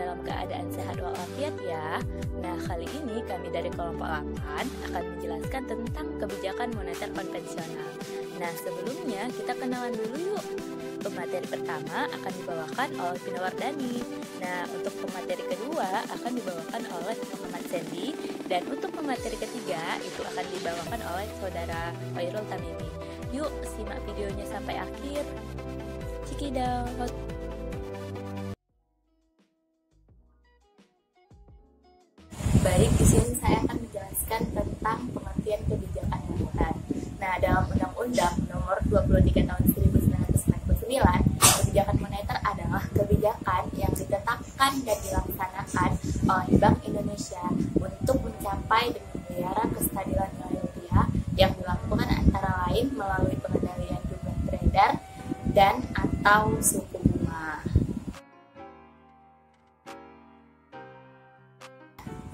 dalam keadaan sehat walafiat ya. Nah, kali ini kami dari kelompok 8 akan menjelaskan tentang kebijakan moneter konvensional. Nah, sebelumnya kita kenalan dulu yuk. Pemateri pertama akan dibawakan oleh Vina Wardani. Nah, untuk pemateri kedua akan dibawakan oleh Muhammad Sandy. Dan untuk pemateri ketiga itu akan dibawakan oleh Saudara Khairul Tamimi. Yuk, simak videonya sampai akhir. Cikidot. Baik, di sini saya akan menjelaskan tentang pengertian kebijakan moneter. Nah, dalam Undang-Undang Nomor 23 Tahun 1999, kebijakan moneter adalah kebijakan yang ditetapkan dan dilaksanakan oleh Bank Indonesia untuk mencapai dan memelihara kestabilan nilai rupiah yang dilakukan antara lain melalui pengendalian jumlah beredar dan atau suku bunga.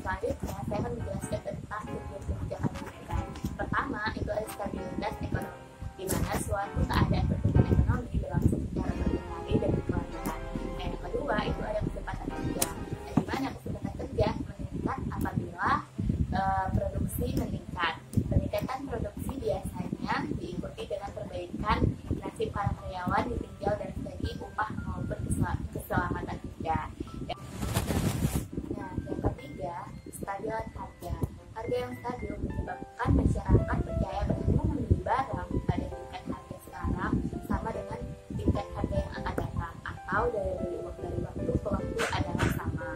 Selanjutnya, saya akan menjelaskan tentang tujuan kebijakan moneter. Pertama, itu ada stabilitas ekonomi, di mana suatu keadaan pertumbuhan ekonomi berlangsung secara berkali dan berkelanjutan. Yang kedua, itu ada kecepatan kerja, di mana kecepatan kerja meningkat apabila produksi meningkat. Peningkatan produksi biasanya diikuti dengan perbaikan nasib para karyawan ditinjau dari segi upah maupun keselamatan kerja. Stabilan harga. Harga yang stabil menyebabkan masyarakat percaya bahwa membeli barang pada tingkat harga sekarang sama dengan tingkat harga yang akan datang, atau dari waktu ke waktu adalah sama.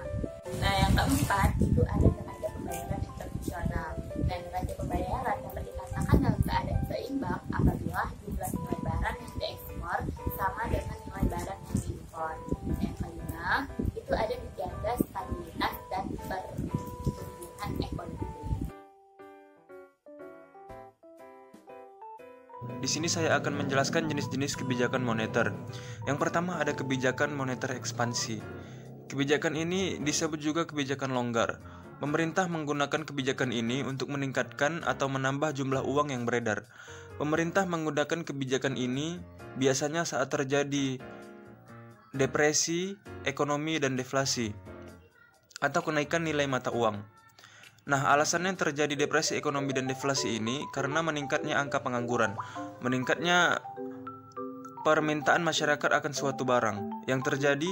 Nah, yang keempat itu ada neraca pembayaran internasional. Dan neraca pembayaran dapat dikatakan dalam keadaan seimbang apabila jumlah nilai barang yang diekspor sama dengan nilai barang yang diimpor. Yang kelima itu ada menjaga stabilitas dan Di sini saya akan menjelaskan jenis-jenis kebijakan moneter. Yang pertama ada kebijakan moneter ekspansi. Kebijakan ini disebut juga kebijakan longgar. Pemerintah menggunakan kebijakan ini untuk meningkatkan atau menambah jumlah uang yang beredar. Pemerintah menggunakan kebijakan ini biasanya saat terjadi depresi, ekonomi, dan deflasi, atau kenaikan nilai mata uang. Nah, alasannya terjadi depresi ekonomi dan deflasi ini karena meningkatnya angka pengangguran, meningkatnya permintaan masyarakat akan suatu barang. Yang terjadi,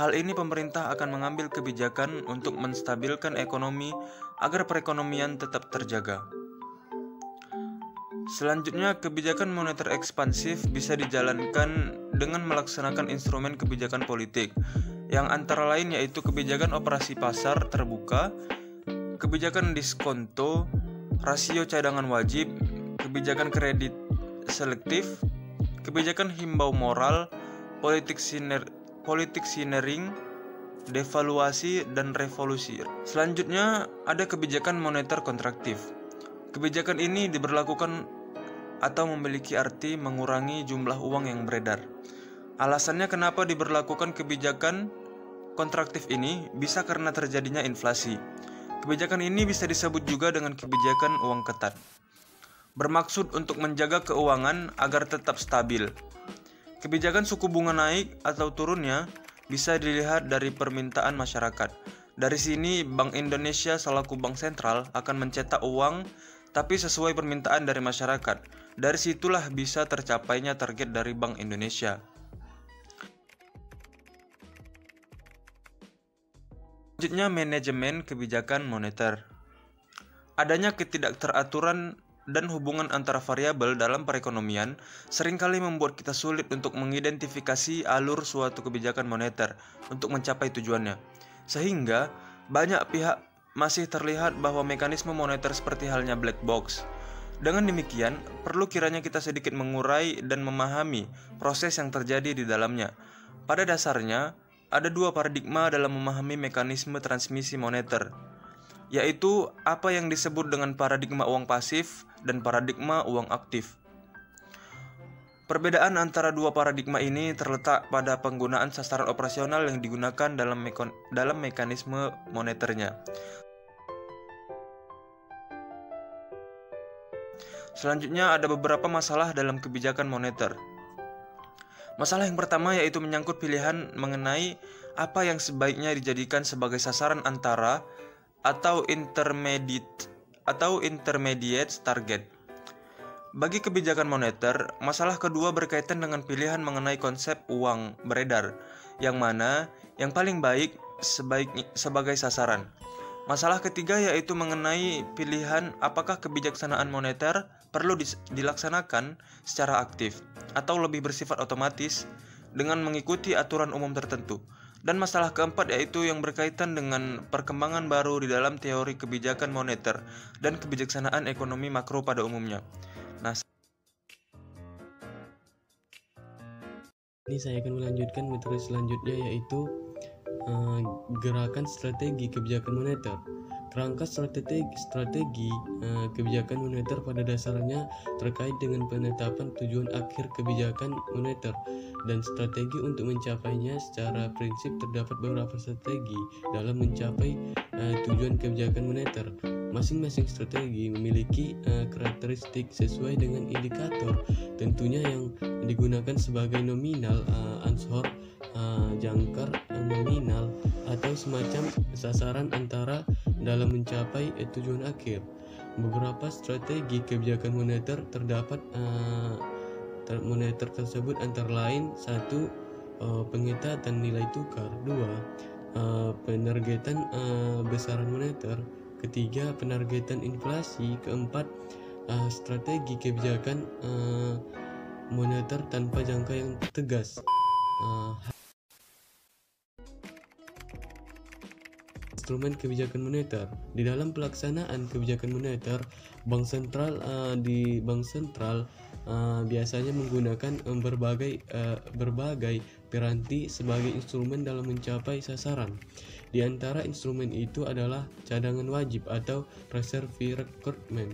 hal ini pemerintah akan mengambil kebijakan untuk menstabilkan ekonomi agar perekonomian tetap terjaga. Selanjutnya, kebijakan moneter ekspansif bisa dijalankan dengan melaksanakan instrumen kebijakan politik, yang antara lain yaitu kebijakan operasi pasar terbuka, kebijakan diskonto, rasio cadangan wajib, kebijakan kredit selektif, kebijakan himbau moral, politik sinerging, devaluasi, dan revolusi. Selanjutnya ada kebijakan moneter kontraktif. Kebijakan ini diberlakukan atau memiliki arti mengurangi jumlah uang yang beredar. Alasannya kenapa diberlakukan kebijakan kontraktif ini bisa karena terjadinya inflasi. Kebijakan ini bisa disebut juga dengan kebijakan uang ketat, bermaksud untuk menjaga keuangan agar tetap stabil. Kebijakan suku bunga naik atau turunnya bisa dilihat dari permintaan masyarakat. Dari sini, Bank Indonesia selaku bank sentral akan mencetak uang, tapi sesuai permintaan dari masyarakat. Dari situlah bisa tercapainya target dari Bank Indonesia. Selanjutnya, manajemen kebijakan moneter. Adanya ketidakteraturan dan hubungan antara variabel dalam perekonomian seringkali membuat kita sulit untuk mengidentifikasi alur suatu kebijakan moneter untuk mencapai tujuannya. Sehingga banyak pihak masih terlihat bahwa mekanisme moneter seperti halnya black box. Dengan demikian, perlu kiranya kita sedikit mengurai dan memahami proses yang terjadi di dalamnya. Pada dasarnya, ada dua paradigma dalam memahami mekanisme transmisi moneter, yaitu apa yang disebut dengan paradigma uang pasif dan paradigma uang aktif. Perbedaan antara dua paradigma ini terletak pada penggunaan sasaran operasional yang digunakan dalam mekanisme moneternya. Selanjutnya ada beberapa masalah dalam kebijakan moneter. Masalah yang pertama yaitu menyangkut pilihan mengenai apa yang sebaiknya dijadikan sebagai sasaran antara atau intermediate target. Bagi kebijakan moneter, masalah kedua berkaitan dengan pilihan mengenai konsep uang beredar, yang mana yang paling baik sebagai sasaran. Masalah ketiga yaitu mengenai pilihan apakah kebijaksanaan moneter perlu dilaksanakan secara aktif atau lebih bersifat otomatis dengan mengikuti aturan umum tertentu. Dan masalah keempat yaitu yang berkaitan dengan perkembangan baru di dalam teori kebijakan moneter dan kebijaksanaan ekonomi makro pada umumnya. Nah, ini saya akan melanjutkan metode selanjutnya yaitu gerakan strategi kebijakan moneter. Kerangka strategi kebijakan moneter pada dasarnya terkait dengan penetapan tujuan akhir kebijakan moneter dan strategi untuk mencapainya. Secara prinsip terdapat beberapa strategi dalam mencapai tujuan kebijakan moneter. Masing-masing strategi memiliki karakteristik sesuai dengan indikator tentunya yang digunakan sebagai nominal, ansor, jangkar nominal atau semacam sasaran antara dalam mencapai tujuan akhir. Beberapa strategi kebijakan moneter terdapat moneter tersebut antara lain: 1. Pengetatan nilai tukar, 2. Penargetan besaran moneter, 3. Penargetan inflasi, 4. Strategi kebijakan moneter tanpa jangka yang tegas. Instrumen kebijakan moneter. Di dalam pelaksanaan kebijakan moneter, bank sentral biasanya menggunakan berbagai piranti sebagai instrumen dalam mencapai sasaran. Di antara instrumen itu adalah cadangan wajib atau reserve requirement,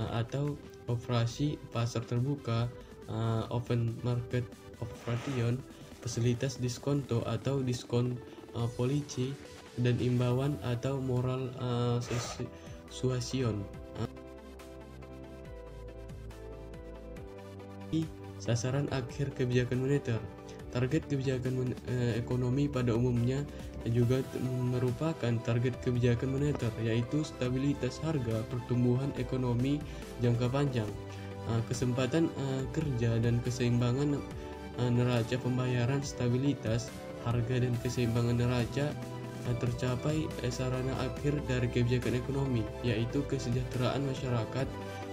atau operasi pasar terbuka, open market operation, fasilitas diskonto atau diskon policy, dan imbauan atau moral suasion. Sasaran akhir kebijakan moneter. Target kebijakan ekonomi pada umumnya juga merupakan target kebijakan moneter, yaitu stabilitas harga, pertumbuhan ekonomi jangka panjang, kesempatan kerja, dan keseimbangan neraca pembayaran. Stabilitas harga dan keseimbangan neraca tercapai sarana akhir dari kebijakan ekonomi, yaitu kesejahteraan masyarakat.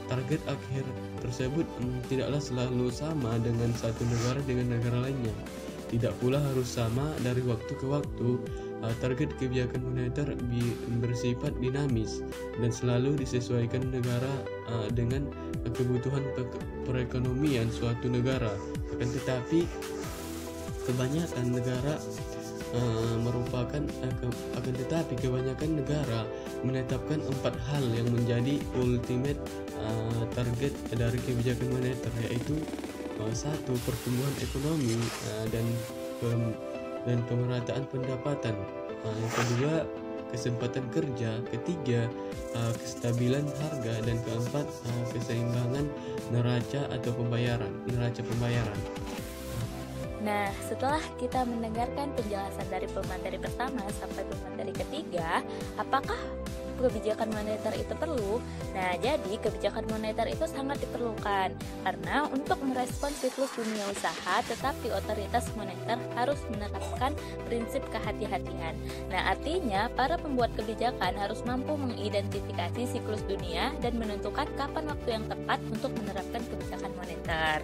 Target akhir tersebut tidaklah selalu sama dengan satu negara dengan negara lainnya. Tidak pula harus sama dari waktu ke waktu. Target kebijakan moneter bersifat dinamis dan selalu disesuaikan negara dengan kebutuhan perekonomian suatu negara. Akan tetapi kebanyakan negara menetapkan 4 hal yang menjadi ultimate target dari kebijakan moneter, yaitu 1. Pertumbuhan ekonomi dan pemerataan pendapatan, yang kedua kesempatan kerja, ketiga kestabilan harga, dan keempat keseimbangan neraca pembayaran. Nah, setelah kita mendengarkan penjelasan dari pemateri pertama sampai pemateri ketiga, apakah kebijakan moneter itu perlu? Nah, jadi kebijakan moneter itu sangat diperlukan karena untuk merespon siklus dunia usaha, tetapi otoritas moneter harus menerapkan prinsip kehati-hatian. Nah, artinya para pembuat kebijakan harus mampu mengidentifikasi siklus dunia dan menentukan kapan waktu yang tepat untuk menerapkan kebijakan moneter.